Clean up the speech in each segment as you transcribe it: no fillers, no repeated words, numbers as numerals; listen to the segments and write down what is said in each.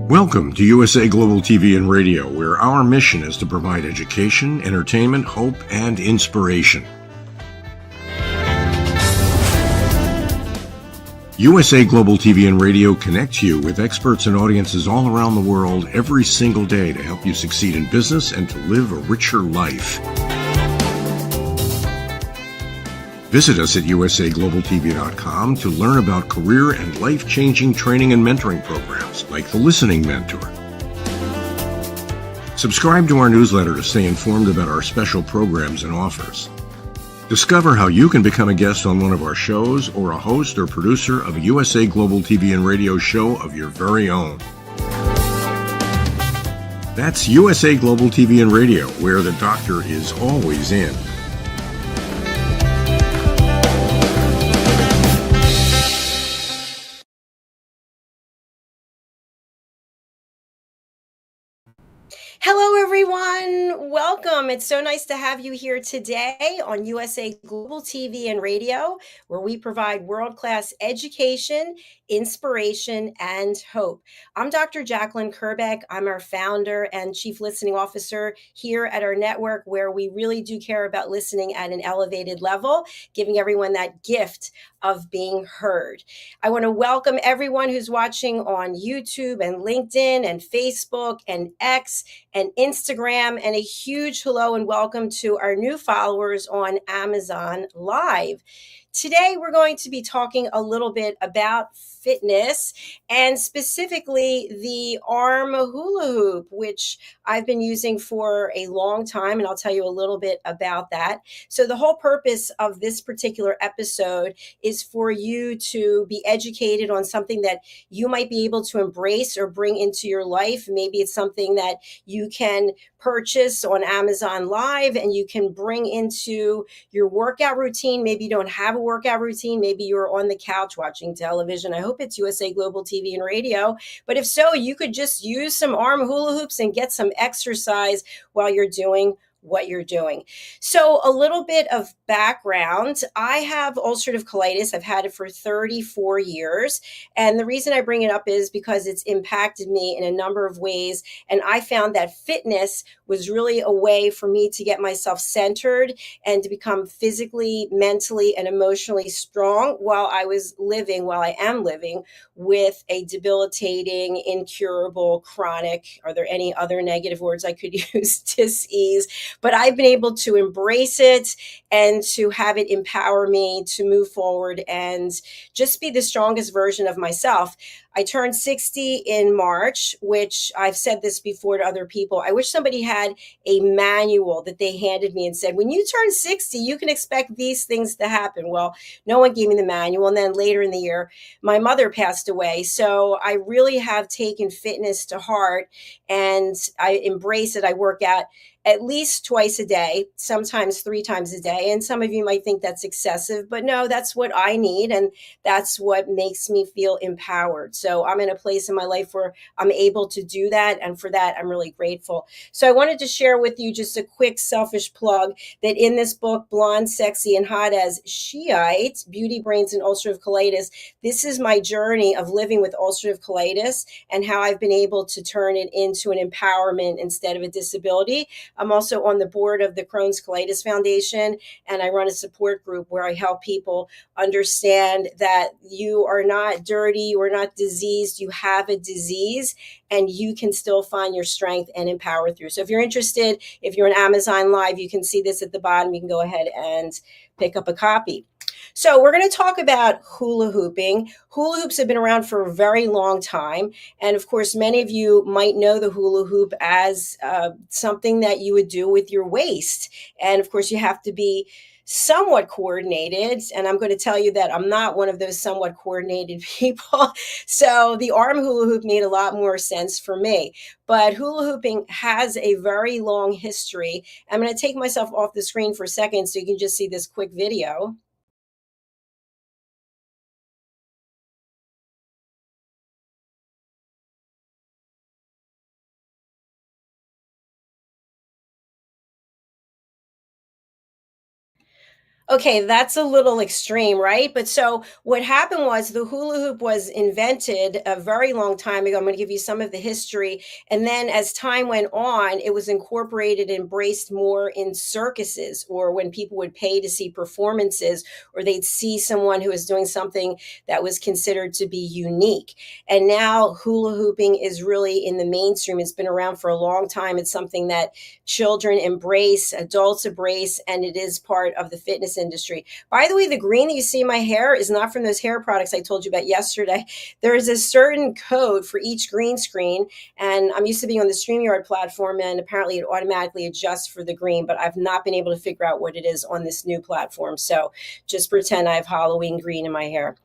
Welcome to USA Global TV and Radio, where our mission is to provide education, entertainment, hope, and inspiration. USA Global TV and Radio connects you with experts and audiences all around the world every single day to help you succeed in business and to live a richer life. Visit us at usaglobaltv.com to learn about career and life-changing training and mentoring programs like the Listening Mentor. Subscribe to our newsletter to stay informed about our special programs and offers. Discover how you can become a guest on one of our shows or a host or producer of a USA Global TV and Radio show of your very own. That's USA Global TV and Radio, where the doctor is always in. Hello, everyone. Welcome. It's so nice to have you here today on USA Global TV and Radio, where we provide world-class education, inspiration, and hope. I'm Dr. Jacalyn Kerbeck. I'm our founder and chief listening officer here at our network, where we really do care about listening at an elevated level, giving everyone that gift of being heard. I want to welcome everyone who's watching on YouTube and LinkedIn and Facebook and X and Instagram, and a huge hello and welcome to our new followers on Amazon Live. Today, we're going to be talking a little bit about fitness and specifically the arm hula hoop, which I've been using for a long time, and I'll tell you a little bit about that. So the whole purpose of this particular episode is for you to be educated on something that you might be able to embrace or bring into your life. Maybe it's something that you can purchase on Amazon Live and you can bring into your workout routine. Maybe you don't have a workout routine. Maybe you're on the couch watching television. I hope it's USA Global TV and Radio. But if so, you could just use some arm hula hoops and get some exercise while you're doing what you're doing. So a little bit of background. I have ulcerative colitis. I've had it for 34 years. And the reason I bring it up is because it's impacted me in a number of ways. And I found that fitness was really a way for me to get myself centered and to become physically, mentally, and emotionally strong while I am living with a debilitating, incurable, chronic, are there any other negative words I could use, dis-ease? But I've been able to embrace it and to have it empower me to move forward and just be the strongest version of myself. I turned 60 in March, which I've said this before to other people. I wish somebody had a manual that they handed me and said, when you turn 60, you can expect these things to happen. Well, no one gave me the manual. And then later in the year, my mother passed away. So I really have taken fitness to heart and I embrace it. I work out at least twice a day, sometimes 3 times a day. And some of you might think that's excessive, but no, that's what I need. And that's what makes me feel empowered. So I'm in a place in my life where I'm able to do that. And for that, I'm really grateful. So I wanted to share with you just a quick selfish plug that in this book, Blonde, Sexy, and Hot as Shiite, Beauty, Brains, and Ulcerative Colitis, this is my journey of living with ulcerative colitis and how I've been able to turn it into an empowerment instead of a disability. I'm also on the board of the Crohn's Colitis Foundation, and I run a support group where I help people understand that you are not dirty, you are not diseased, you have a disease, and you can still find your strength and empower through. So if you're interested, if you're on Amazon Live, you can see this at the bottom. You can go ahead and pick up a copy. So we're going to talk about hula hooping. Hula hoops have been around for a very long time. And of course, many of you might know the hula hoop as something that you would do with your waist. And of course, you have to be somewhat coordinated. And I'm going to tell you that I'm not one of those somewhat coordinated people. So the arm hula hoop made a lot more sense for me. But hula hooping has a very long history. I'm going to take myself off the screen for a second so you can just see this quick video. Okay, that's a little extreme, right? But so what happened was the hula hoop was invented a very long time ago. I'm going to give you some of the history. And then as time went on, it was incorporated and embraced more in circuses or when people would pay to see performances or they'd see someone who was doing something that was considered to be unique. And now hula hooping is really in the mainstream. It's been around for a long time. It's something that children embrace, adults embrace, and it is part of the fitness industry. By the way, the green that you see in my hair is not from those hair products I told you about yesterday. There is a certain code for each green screen, and I'm used to being on the StreamYard platform, and apparently it automatically adjusts for the green, but I've not been able to figure out what it is on this new platform. So just pretend I have Halloween green in my hair.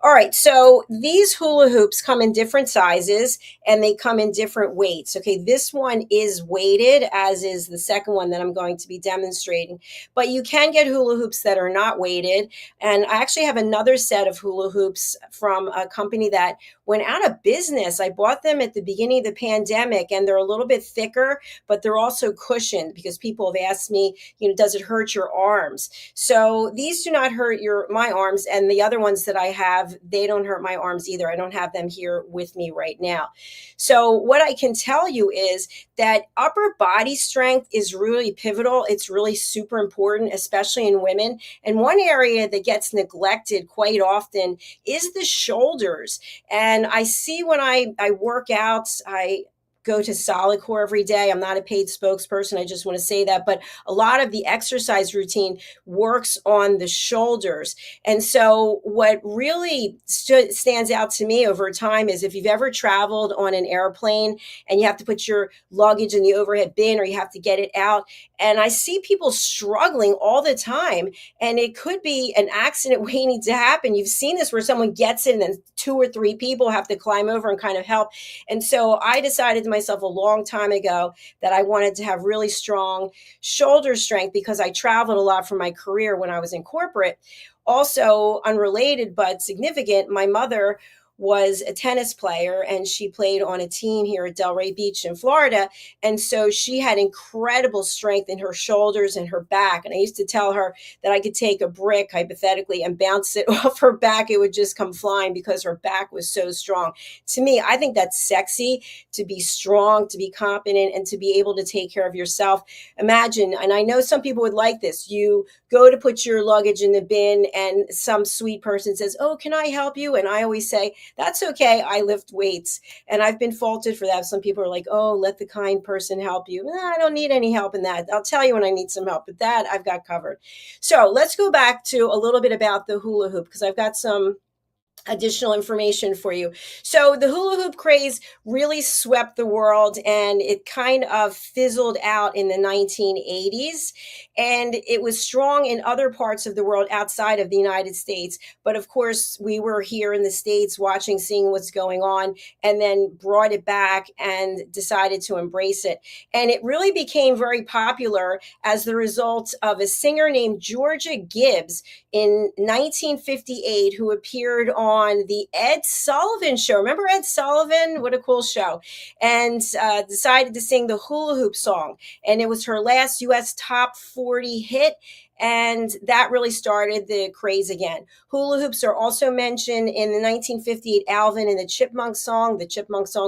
All right, so these hula hoops come in different sizes and they come in different weights. Okay, this one is weighted, as is the second one that I'm going to be demonstrating. But you can get hula hoops that are not weighted. And I actually have another set of hula hoops from a company that went out of business. I bought them at the beginning of the pandemic, and they're a little bit thicker, but they're also cushioned because people have asked me, does it hurt your arms? So these do not hurt my arms, and the other ones that I have, they don't hurt my arms either. I don't have them here with me right now. So what I can tell you is that upper body strength is really pivotal. It's really super important, especially in women. And one area that gets neglected quite often is the shoulders. And I see when I work out, I go to Solid Core every day. I'm not a paid spokesperson. I just want to say that. But a lot of the exercise routine works on the shoulders. And so what really stands out to me over time is if you've ever traveled on an airplane and you have to put your luggage in the overhead bin or you have to get it out. And I see people struggling all the time. And it could be an accident waiting to happen. You've seen this where someone gets it and then 2 or 3 people have to climb over and kind of help. And so I decided to myself a long time ago that I wanted to have really strong shoulder strength because I traveled a lot for my career when I was in corporate. Also, unrelated but significant, my mother was a tennis player and she played on a team here at Delray Beach in Florida. And so she had incredible strength in her shoulders and her back. And I used to tell her that I could take a brick, hypothetically, and bounce it off her back. It would just come flying because her back was so strong. To me, I think that's sexy, to be strong, to be competent, and to be able to take care of yourself. Imagine, and I know some people would like this, you go to put your luggage in the bin and some sweet person says, "Oh, can I help you?" And I always say, "That's okay. I lift weights." And I've been faulted for that. Some people are like, "Oh, let the kind person help you." I don't need any help in that. I'll tell you when I need some help, but that I've got covered. So let's go back to a little bit about the hula hoop because I've got some additional information for you. So the hula hoop craze really swept the world and it kind of fizzled out in the 1980s. And it was strong in other parts of the world outside of the United States. But of course, we were here in the States watching, seeing what's going on, and then brought it back and decided to embrace it. And it really became very popular as the result of a singer named Georgia Gibbs in 1958 who appeared on the Ed Sullivan Show. Remember Ed Sullivan? What a cool show. And decided to sing the hula hoop song. And it was her last U.S. top 40 hit. And that really started the craze again. Hula hoops are also mentioned in the 1958 Alvin and the Chipmunk song,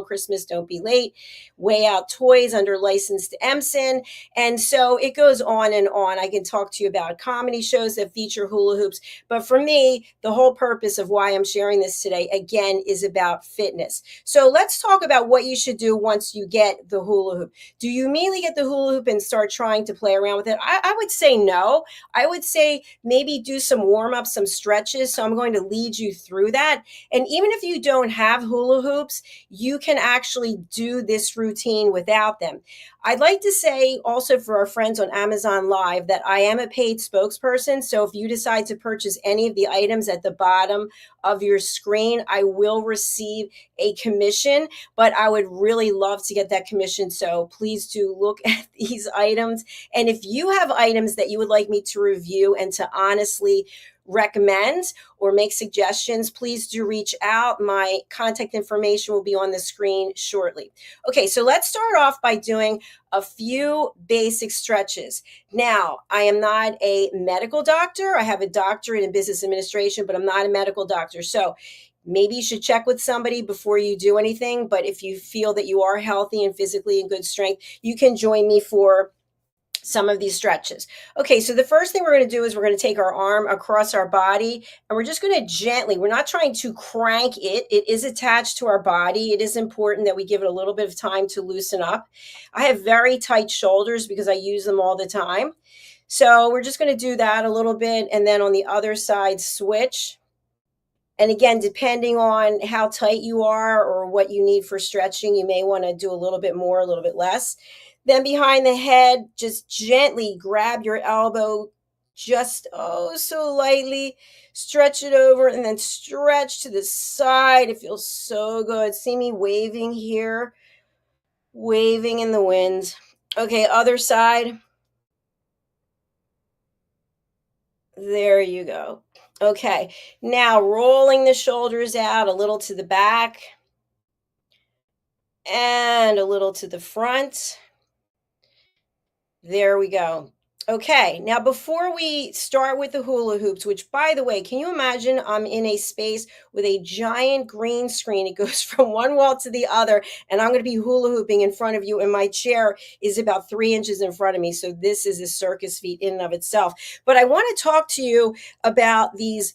Christmas Don't Be Late, Way Out Toys under license to Emson. And so it goes on and on. I can talk to you about comedy shows that feature hula hoops. But for me, the whole purpose of why I'm sharing this today, again, is about fitness. So let's talk about what you should do once you get the hula hoop. Do you immediately get the hula hoop and start trying to play around with it? I would say no. I would say maybe do some warm-ups, some stretches. So I'm going to lead you through that. And even if you don't have hula hoops, you can actually do this routine without them. I'd like to say also for our friends on Amazon Live that I am a paid spokesperson. So if you decide to purchase any of the items at the bottom of your screen, I will receive a commission, but I would really love to get that commission. So please do look at these items. And if you have items that you would like me to review and to honestly recommend or make suggestions, please do reach out. My contact information will be on the screen shortly. Okay, so let's start off by doing a few basic stretches. Now, I am not a medical doctor. I have a doctorate in business administration, but I'm not a medical doctor. So maybe you should check with somebody before you do anything. But if you feel that you are healthy and physically in good strength, you can join me for some of these stretches. Okay, so the first thing we're going to do is we're going to take our arm across our body and we're just going to gently, we're not trying to crank it. It is attached to our body. It is important that we give it a little bit of time to loosen up. I have very tight shoulders because I use them all the time. So we're just going to do that a little bit. And then on the other side, switch. And again, depending on how tight you are or what you need for stretching, you may want to do a little bit more, a little bit less. Then behind the head, just gently grab your elbow, just oh so lightly, stretch it over and then stretch to the side. It feels so good. See me waving here, waving in the wind. Okay, other side. There you go. Okay, now rolling the shoulders out a little to the back and a little to the front. There we go. Okay, now before we start with the hula hoops, which by the way, can you imagine I'm in a space with a giant green screen? It goes from one wall to the other, and I'm going to be hula hooping in front of you, and my chair is about 3 inches in front of me. So this is a circus feat in and of itself. But I want to talk to you about these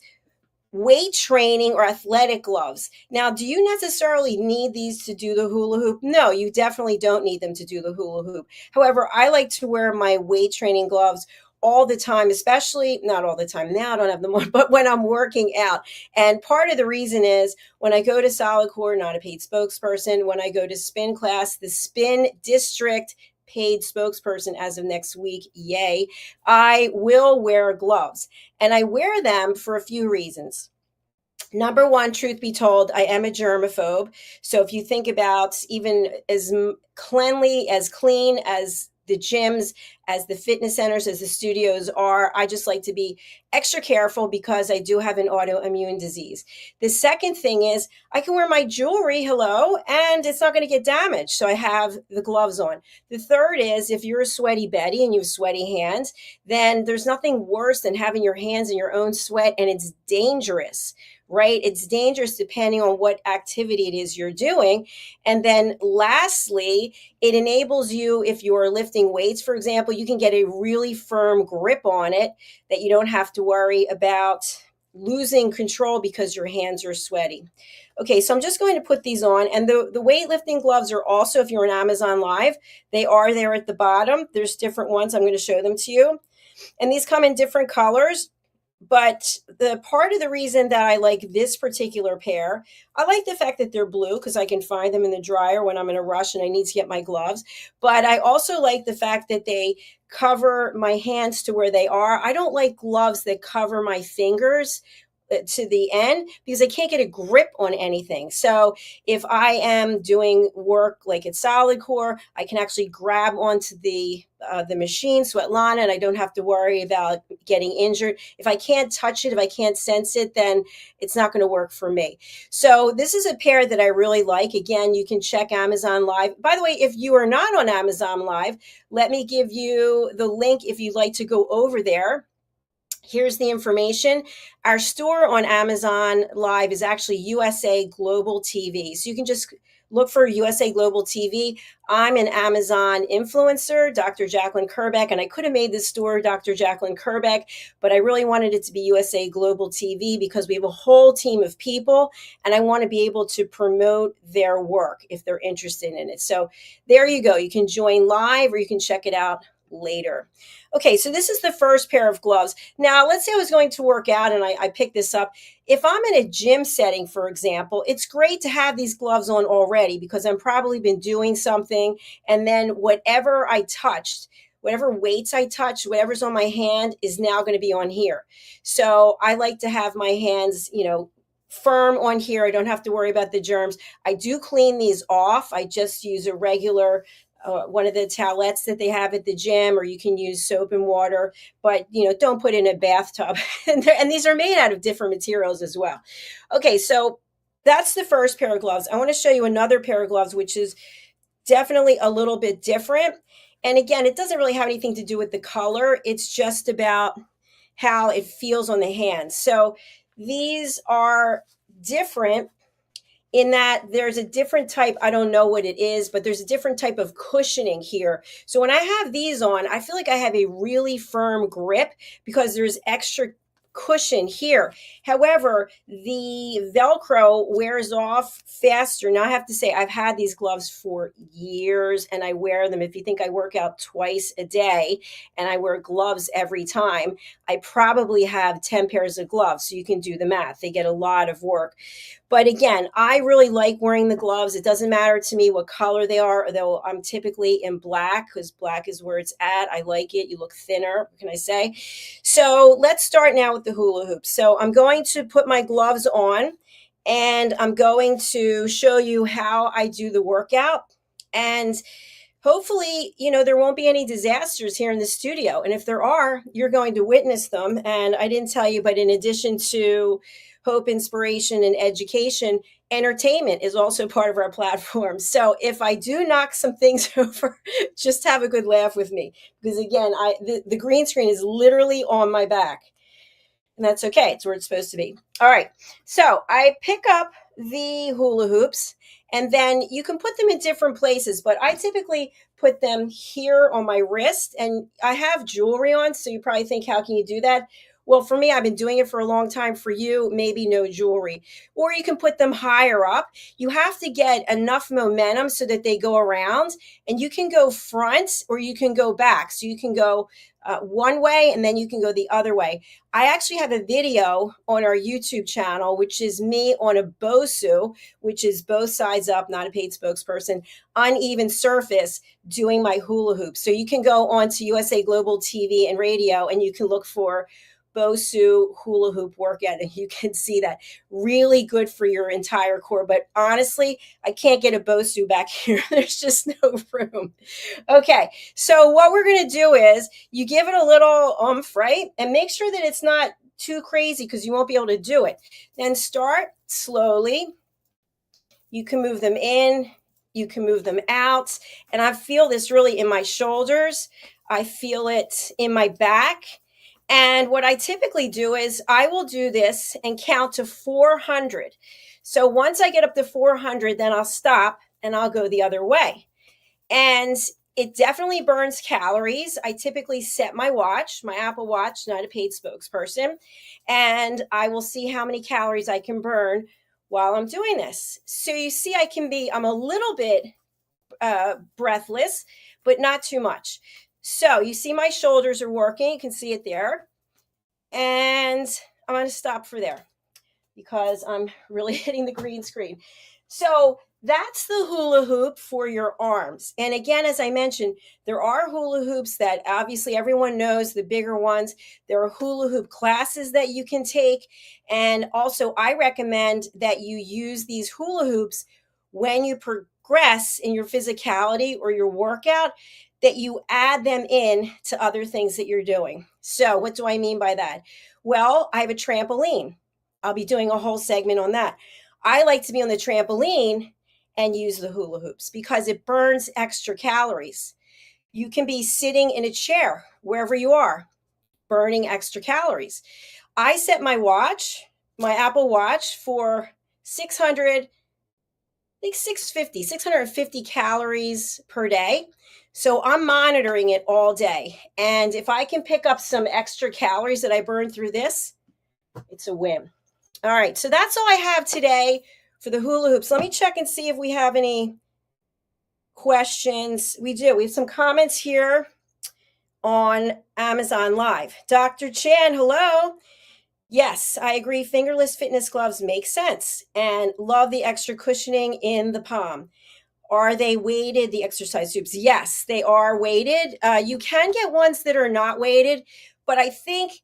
weight training or athletic gloves. Now, do you necessarily need these to do the hula hoop? No, you definitely don't need them to do the hula hoop. However, I like to wear my weight training gloves all the time, especially not all the time now, I don't have them on, but when I'm working out. And part of the reason is when I go to Solid Core, not a paid spokesperson, when I go to spin class, the spin district paid spokesperson as of next week, yay, I will wear gloves. And I wear them for a few reasons. Number one, truth be told, I am a germaphobe. So if you think about even as clean as the gyms, as the fitness centers, as the studios are, I just like to be extra careful because I do have an autoimmune disease. The second thing is I can wear my jewelry, hello, and it's not going to get damaged. So I have the gloves on. The third is if you're a sweaty Betty and you have sweaty hands, then there's nothing worse than having your hands in your own sweat, and it's dangerous. Right? It's dangerous depending on what activity it is you're doing. And then lastly, it enables you, if you're lifting weights, for example, you can get a really firm grip on it that you don't have to worry about losing control because your hands are sweaty. Okay, so I'm just going to put these on. And the weightlifting gloves are also, if you're on Amazon Live, they are there at the bottom. There's different ones. I'm going to show them to you. And these come in different colors. But the part of the reason that I like this particular pair, I like the fact that they're blue because I can find them in the dryer when I'm in a rush and I need to get my gloves. But I also like the fact that they cover my hands to where they are. I don't like gloves that cover my fingers to the end because I can't get a grip on anything. So if I am doing work like at Solid Core, I can actually grab onto the machine, Sweatlana, and I don't have to worry about getting injured. If I can't touch it, if I can't sense it, then it's not going to work for me. So this is a pair that I really like. Again, you can check Amazon Live. By the way, if you are not on Amazon Live, let me give you the link if you'd like to go over there. Here's the information. Our store on Amazon Live is actually USA Global TV. So you can just look for USA Global TV. I'm an Amazon influencer, Dr. Jacalyn Kerbeck, and I could have made this store Dr. Jacalyn Kerbeck, but I really wanted it to be USA Global TV because we have a whole team of people, and I want to be able to promote their work if they're interested in it. So there you go. You can join live or you can check it out later. Okay, so this is the first pair of gloves. Now, let's say I was going to work out and I picked this up. If I'm in a gym setting, for example, it's great to have these gloves on already because I've probably been doing something, and then whatever I touched, whatever weights I touched, whatever's on my hand is now going to be on here. So I like to have my hands, firm on here. I don't have to worry about the germs. I do clean these off. I just use a regular one of the towelettes that they have at the gym, or you can use soap and water, but don't put in a bathtub. And these are made out of different materials as well. Okay, so that's the first pair of gloves. I want to show you another pair of gloves, which is definitely a little bit different. And again, it doesn't really have anything to do with the color. It's just about how it feels on the hands. So these are different in that there's a different type, I don't know what it is, but there's a different type of cushioning here. So when I have these on, I feel like I have a really firm grip because there's extra cushion here. However, the Velcro wears off faster. Now I have to say, I've had these gloves for years and I wear them. If you think I work out twice a day and I wear gloves every time, I probably have 10 pairs of gloves. So you can do the math. They get a lot of work. But again, I really like wearing the gloves. It doesn't matter to me what color they are, although I'm typically in black because black is where it's at. I like it. You look thinner, what can I say? So let's start now with the hula hoops. So I'm going to put my gloves on and I'm going to show you how I do the workout. And hopefully, there won't be any disasters here in the studio. And if there are, you're going to witness them. And I didn't tell you, but in addition to hope, inspiration, and education, entertainment is also part of our platform. So if I do knock some things over, just have a good laugh with me. Because again, the green screen is literally on my back. And that's okay. It's where it's supposed to be. All right. So I pick up the hula hoops and then you can put them in different places, but I typically put them here on my wrist and I have jewelry on. So you probably think, how can you do that? Well, for me, I've been doing it for a long time. For you, maybe no jewelry. Or you can put them higher up. You have to get enough momentum so that they go around. And you can go front or you can go back. So you can go one way and then you can go the other way. I actually have a video on our YouTube channel, which is me on a Bosu, which is both sides up, not a paid spokesperson, uneven surface doing my hula hoop. So you can go on to USA Global TV and radio and you can look for Bosu hula hoop workout and you can see that. Really good for your entire core. But honestly, I can't get a Bosu back here. There's just no room. Okay, so what we're going to do is you give it a little right? And make sure that it's not too crazy because you won't be able to do it. Then start slowly. You can move them in. You can move them out. And I feel this really in my shoulders. I feel it in my back. And what I typically do is I will do this and count to 400. So once I get up to 400, then I'll stop and I'll go the other way. And it definitely burns calories. I typically set my watch, my Apple Watch, not a paid spokesperson, and I will see how many calories I can burn while I'm doing this. So you see, I'm a little bit breathless, but not too much. So you see my shoulders are working. You can see it there. And I'm going to stop for there because I'm really hitting the green screen. So that's the hula hoop for your arms. And again, as I mentioned, there are hula hoops that obviously everyone knows, the bigger ones. There are hula hoop classes that you can take. And also I recommend that you use these hula hoops when you progress in your physicality or your workout, that you add them in to other things that you're doing. So what do I mean by that? Well, I have a trampoline. I'll be doing a whole segment on that. I like to be on the trampoline and use the hula hoops because it burns extra calories. You can be sitting in a chair wherever you are, burning extra calories. I set my watch, my Apple Watch, for 650 calories per day. So I'm monitoring it all day. And if I can pick up some extra calories that I burn through this, it's a win. All right, so that's all I have today for the hula hoops. Let me check and see if we have any questions. We do. We have some comments here on Amazon Live. Dr. Chan, hello. Yes, I agree. Fingerless fitness gloves make sense and love the extra cushioning in the palm. Are they weighted, the exercise tubes? Yes, they are weighted. You can get ones that are not weighted, but I think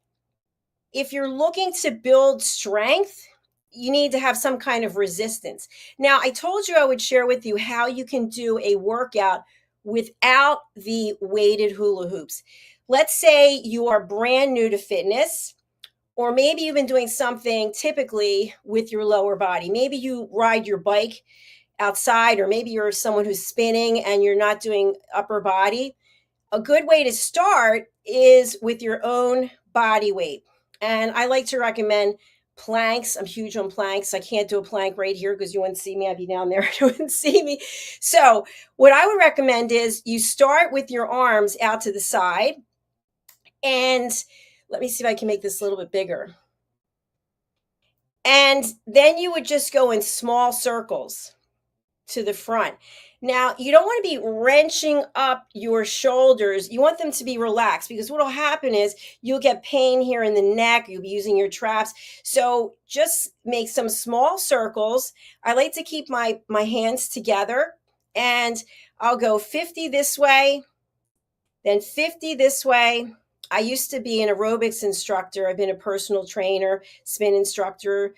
if you're looking to build strength, you need to have some kind of resistance. Now, I told you I would share with you how you can do a workout without the weighted hula hoops. Let's say you are brand new to fitness, or maybe you've been doing something typically with your lower body. Maybe you ride your bike outside, or maybe you're someone who's spinning and you're not doing upper body. A good way to start is with your own body weight. And I like to recommend planks. I'm huge on planks. I can't do a plank right here because you wouldn't see me. I'd be down there. You wouldn't see me. So, what I would recommend is you start with your arms out to the side. And let me see if I can make this a little bit bigger. And then you would just go in small circles to the front. Now, you don't want to be wrenching up your shoulders. You want them to be relaxed, because what will happen is you'll get pain here in the neck. You'll be using your traps. So just make some small circles. I like to keep my hands together, and I'll go 50 this way, then 50 this way. I used to be an aerobics instructor. I've been a personal trainer, spin instructor,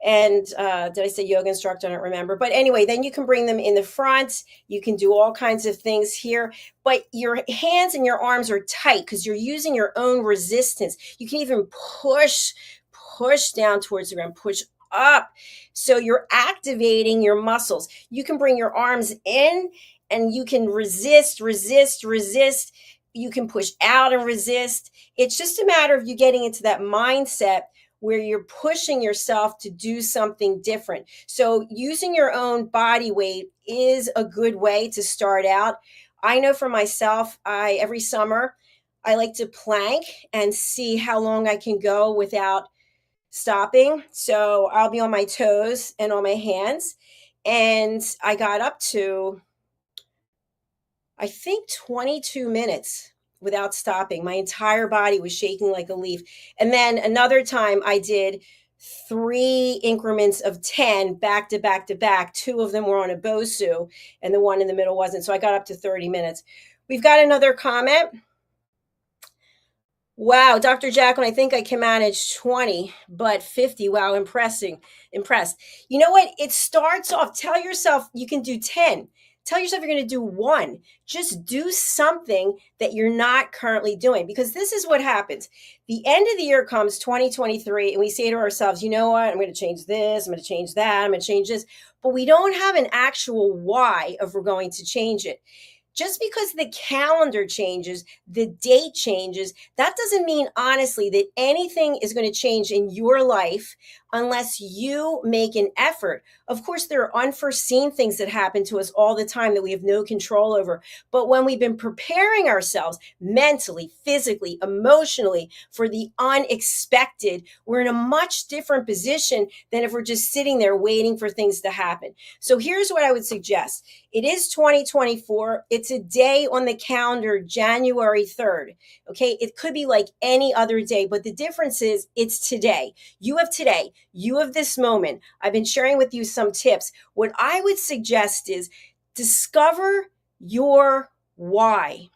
and did I say yoga instructor? I don't remember. But anyway, then you can bring them in the front. You can do all kinds of things here. But your hands and your arms are tight because you're using your own resistance. You can even push down towards the ground, push up. So you're activating your muscles. You can bring your arms in and you can resist. You can push out and resist. It's just a matter of you getting into that mindset where you're pushing yourself to do something different. So using your own body weight is a good way to start out. I know for myself, every summer, I like to plank and see how long I can go without stopping. So I'll be on my toes and on my hands. And I got up to, I think, 22 minutes without stopping. My entire body was shaking like a leaf. And then another time I did 3 increments of 10 back to back to back. 2 of them were on a Bosu and the one in the middle wasn't. So I got up to 30 minutes. We've got another comment. Wow, Dr. Jacalyn, I think I can manage 20, but 50. Wow, impressed. You know what? It starts off, tell yourself you can do 10. Tell yourself you're going to do 1. Just do something that you're not currently doing, because this is what happens. The end of the year comes, 2023, and we say to ourselves, you know what? I'm going to change this. I'm going to change that. I'm going to change this. But we don't have an actual why of we're going to change it. Just because the calendar changes, the date changes, that doesn't mean, honestly, that anything is going to change in your life unless you make an effort. Of course, there are unforeseen things that happen to us all the time that we have no control over. But when we've been preparing ourselves mentally, physically, emotionally for the unexpected, we're in a much different position than if we're just sitting there waiting for things to happen. So here's what I would suggest. It is 2024. It's a day on the calendar, January 3rd. Okay. It could be like any other day, but the difference is it's today. You have today. You have this moment. I've been sharing with you some tips. What I would suggest is discover your why.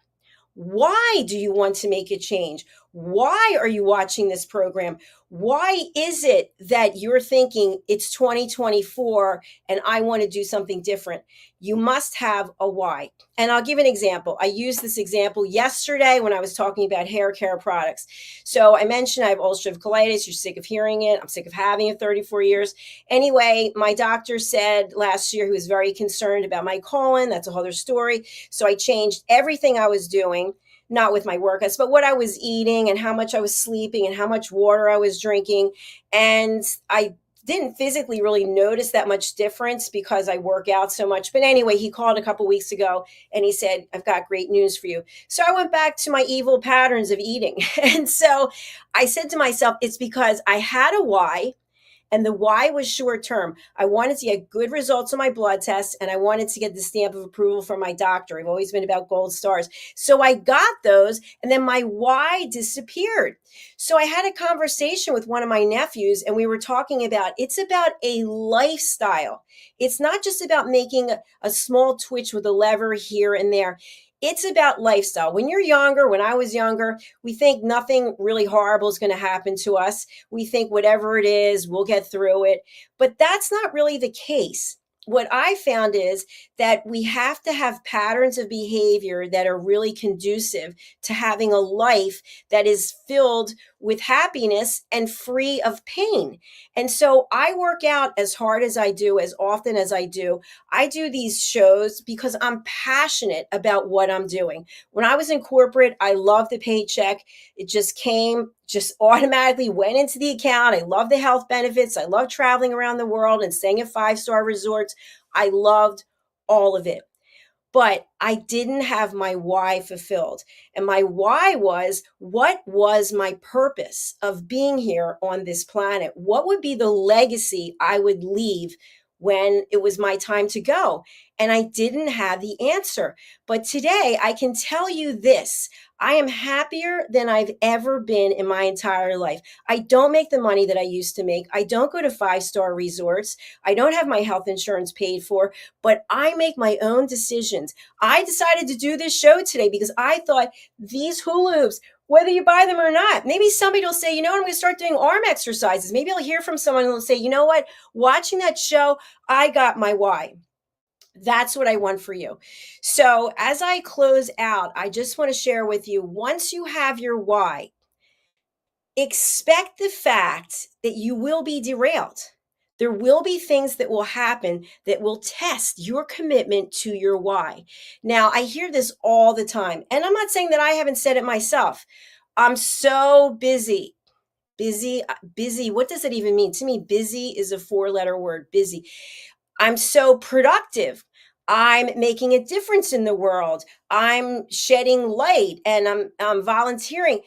Why do you want to make a change? Why are you watching this program? Why is it that you're thinking it's 2024 and I want to do something different? You must have a why. And I'll give an example. I used this example yesterday when I was talking about hair care products. So I mentioned I have ulcerative colitis. You're sick of hearing it. I'm sick of having it 34 years. Anyway, my doctor said last year he was very concerned about my colon. That's a whole other story. So I changed everything I was doing, not with my workouts, but what I was eating and how much I was sleeping and how much water I was drinking. And I didn't physically really notice that much difference because I work out so much. But anyway, he called a couple weeks ago and he said, I've got great news for you. So I went back to my evil patterns of eating. And so I said to myself, it's because I had a why. And the why was short term. I wanted to get good results on my blood tests, and I wanted to get the stamp of approval from my doctor. I've always been about gold stars. So I got those, and then my why disappeared. So I had a conversation with one of my nephews, and we were talking about it's about a lifestyle. It's not just about making a small twitch with a lever here and there. It's about lifestyle. When you're younger, when I was younger, we think nothing really horrible is going to happen to us. We think whatever it is, we'll get through it. But that's not really the case. what I found is that we have to have patterns of behavior that are really conducive to having a life that is filled with happiness and free of pain. And so I work out as hard as I do, as often as I do. I do these shows because I'm passionate about what I'm doing. When I was in corporate, I loved the paycheck. It just came, just automatically went into the account. I love the health benefits. I love traveling around the world and staying at five-star resorts. I loved all of it. But I didn't have my why fulfilled. And my why was, what was my purpose of being here on this planet? What would be the legacy I would leave when it was my time to go? And I didn't have the answer. But today I can tell you this. I am happier than I've ever been in my entire life. I don't make the money that I used to make. I don't go to five-star resorts. I don't have my health insurance paid for, but I make my own decisions. I decided to do this show today because I thought these hula hoops, whether you buy them or not, maybe somebody will say, you know what, I'm going to start doing arm exercises. Maybe I'll hear from someone and they'll say, you know what, watching that show, I got my why. That's what I want for you. So as I close out, I just want to share with you, once you have your why, expect the fact that you will be derailed. There will be things that will happen that will test your commitment to your why. Now, I hear this all the time, and I'm not saying that I haven't said it myself. I'm so busy. Busy. What does it even mean? To me, busy is a four-letter word, busy. I'm so productive. I'm making a difference in the world. I'm shedding light and I'm volunteering.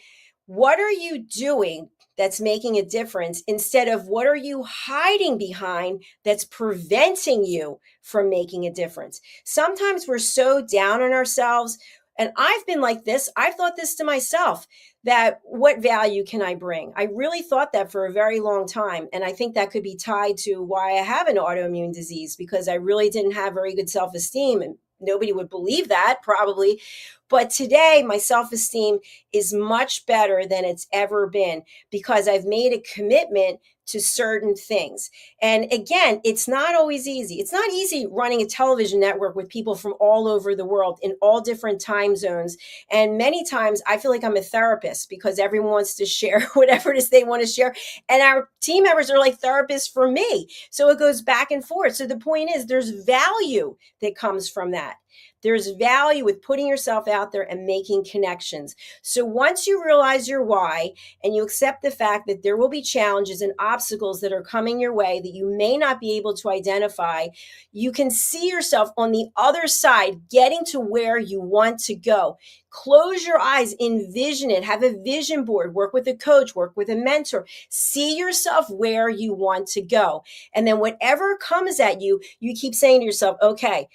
What are you doing that's making a difference instead of what are you hiding behind that's preventing you from making a difference? Sometimes we're so down on ourselves. And I've been like this. I've thought this to myself, that what value can I bring? I really thought that for a very long time. And I think that could be tied to why I have an autoimmune disease, because I really didn't have very good self-esteem. And nobody would believe that probably. But today, my self-esteem is much better than it's ever been because I've made a commitment to certain things. And again, it's not always easy. It's not easy running a television network with people from all over the world in all different time zones. And many times I feel like I'm a therapist because everyone wants to share whatever it is they want to share. And our team members are like therapists for me. So it goes back and forth. So the point is, there's value that comes from that. There's value with putting yourself out there and making connections. So once you realize your why and you accept the fact that there will be challenges and obstacles that are coming your way that you may not be able to identify, you can see yourself on the other side getting to where you want to go. Close your eyes, envision it, have a vision board, work with a coach, work with a mentor, see yourself where you want to go. And then whatever comes at you, you keep saying to yourself, okay,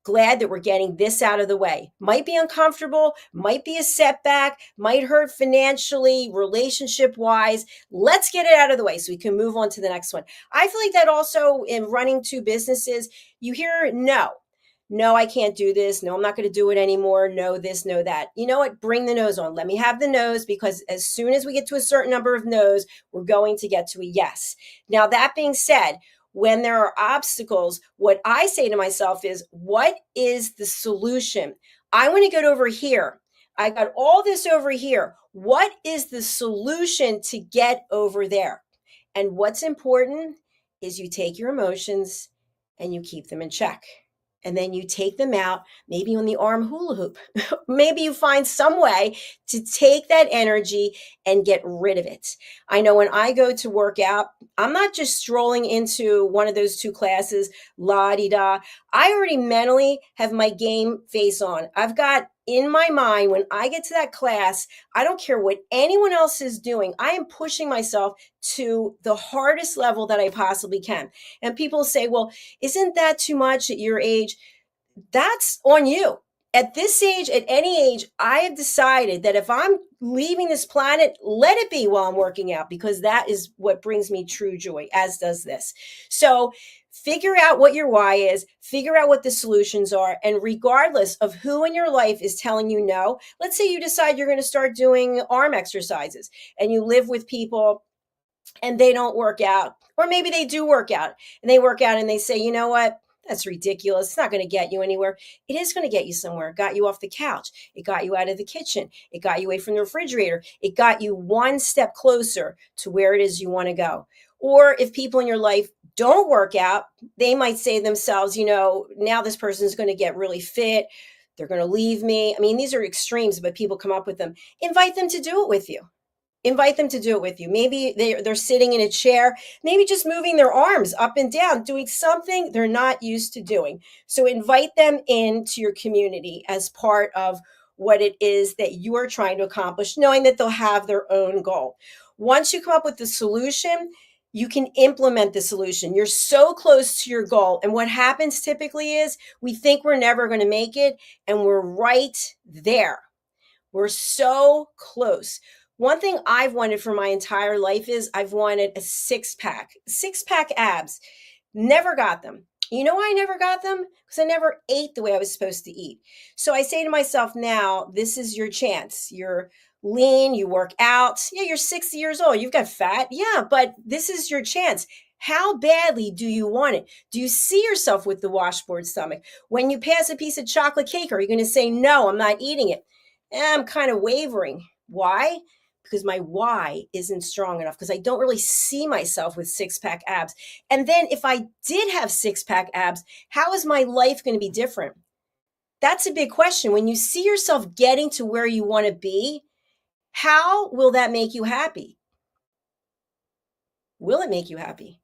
glad that we're getting this out of the way. Might be uncomfortable, might be a setback, might hurt financially, relationship wise. Let's get it out of the way so we can move on to the next one. I feel like that also in running two businesses, you hear no, I can't do this. No, I'm not going to do it anymore. No, this, no, that. You know what? Bring the no's on. Let me have the no's, because as soon as we get to a certain number of no's, we're going to get to a yes. Now, that being said, when there are obstacles, what I say to myself is, what is the solution? I want to get over here. I got all this over here. What is the solution to get over there? And what's important is you take your emotions and you keep them in check. And then you take them out, maybe on the arm hula hoop. Maybe you find some way to take that energy and get rid of it. I know when I go to work out, I'm not just strolling into one of those two classes, la-di-da. I already mentally have my game face on. I've got in my mind, when I get to that class, I don't care what anyone else is doing. I am pushing myself to the hardest level that I possibly can. And people say, well, isn't that too much at your age? That's on you. At this age, at any age, I have decided that if I'm leaving this planet, let it be while I'm working out, because that is what brings me true joy, as does this. So figure out what your why is, figure out what the solutions are, and regardless of who in your life is telling you no, let's say you decide you're going to start doing arm exercises and you live with people and they don't work out, or maybe they do work out and they work out and they say, you know what? That's ridiculous. It's not going to get you anywhere. It is going to get you somewhere. It got you off the couch. It got you out of the kitchen. It got you away from the refrigerator. It got you one step closer to where it is you want to go. Or if people in your life don't work out, they might say to themselves, now this person's going to get really fit. They're going to leave me. I mean, these are extremes, but people come up with them. Invite them to do it with you. Invite them to do it with you. Maybe they're sitting in a chair, maybe just moving their arms up and down, doing something they're not used to doing. So invite them into your community as part of what it is that you are trying to accomplish, knowing that they'll have their own goal. Once you come up with the solution, you can implement the solution. You're so close to your goal. And what happens typically is we think we're never going to make it, and we're right there. We're so close. One thing I've wanted for my entire life is I've wanted a six-pack abs. Never got them. You know why I never got them? Because I never ate the way I was supposed to eat. So I say to myself now, this is your chance. You're lean, you work out. Yeah, you're 60 years old. You've got fat. Yeah, but this is your chance. How badly do you want it? Do you see yourself with the washboard stomach? When you pass a piece of chocolate cake, are you going to say, no, I'm not eating it? I'm kind of wavering. Why? Because my why isn't strong enough, because I don't really see myself with six-pack abs. And then if I did have six-pack abs, how is my life going to be different? That's a big question. When you see yourself getting to where you want to be, how will that make you happy? Will it make you happy?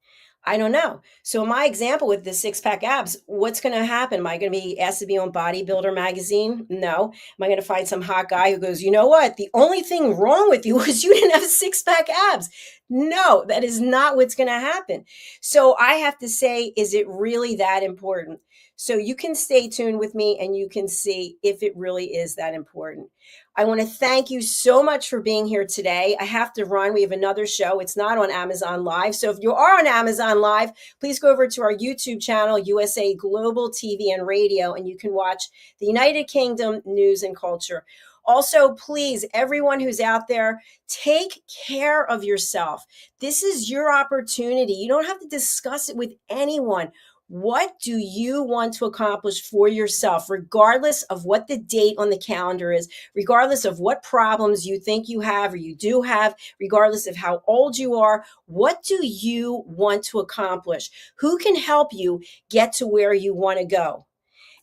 I don't know. So my example with the six-pack abs, what's going to happen? Am I going to be asked to be on Bodybuilder magazine? No. Am I going to find some hot guy who goes, you know what? The only thing wrong with you was you didn't have six-pack abs. No, that is not what's going to happen. So I have to say, is it really that important? So you can stay tuned with me and you can see if it really is that important. I want to thank you so much for being here today. I have to run. We have another show. It's not on Amazon Live. So if you are on Amazon Live, please go over to our YouTube channel, USA Global TV and Radio, and you can watch the United Kingdom news and culture. Also, please, everyone who's out there, take care of yourself. This is your opportunity. You don't have to discuss it with anyone. What do you want to accomplish for yourself, regardless of what the date on the calendar is, regardless of what problems you think you have or you do have, regardless of how old you are? What do you want to accomplish? Who can help you get to where you want to go?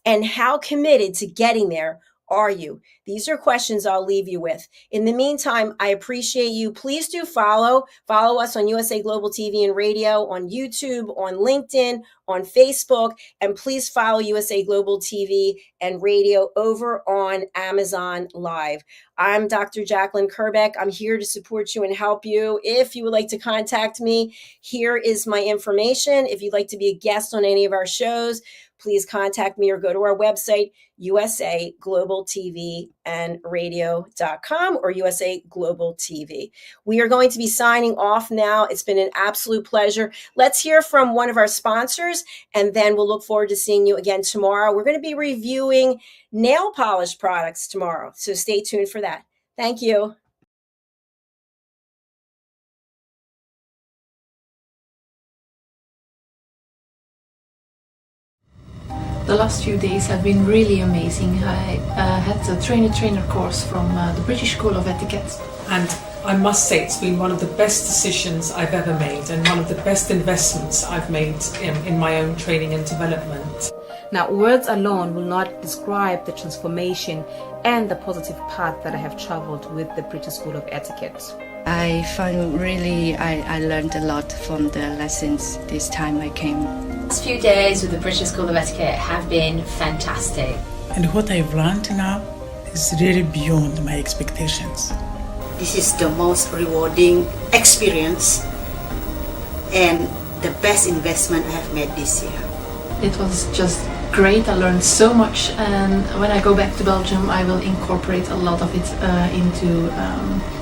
And how committed to getting there are you? These are questions I'll leave you with. In the meantime, I appreciate you. Please do follow us on USA Global TV and Radio, on YouTube, on LinkedIn, on Facebook, and please follow USA Global TV and Radio over on Amazon Live. I'm Dr. Jacalyn Kerbeck. I'm here to support you and help you. If you would like to contact me, here is my information. If you'd like to be a guest on any of our shows, please contact me or go to our website, usaglobaltvandradio.com or USA Global TV. We are going to be signing off now. It's been an absolute pleasure. Let's hear from one of our sponsors, and then we'll look forward to seeing you again tomorrow. We're going to be reviewing nail polish products tomorrow, so stay tuned for that. Thank you. The last few days have been really amazing. I had a trainer course from the British School of Etiquette. And I must say it's been one of the best decisions I've ever made and one of the best investments I've made in my own training and development. Now, words alone will not describe the transformation and the positive path that I have traveled with the British School of Etiquette. I find I learned a lot from the lessons this time I came. The last few days with the British School of Etiquette have been fantastic. And what I've learned now is really beyond my expectations. This is the most rewarding experience and the best investment I have made this year. It was just great. I learned so much, and when I go back to Belgium I will incorporate a lot of it into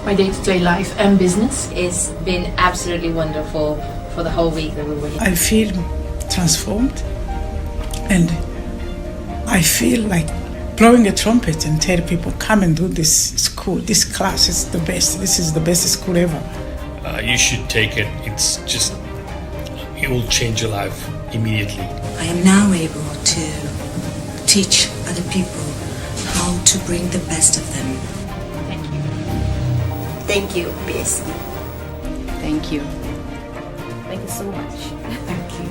my day-to-day life and business. It's been absolutely wonderful for the whole week that we were here. I feel transformed, and I feel like blowing a trumpet and tell people, come and do this school, this class is the best, this is the best school ever. You should take it. It will change your life. immediately. I am now able to teach other people how to bring the best of them. Thank you. Thank you, PSD. Thank you. Thank you so much. Thank you.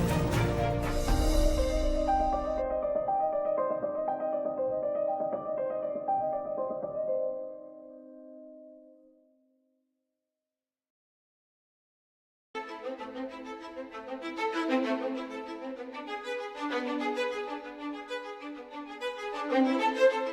Thank you.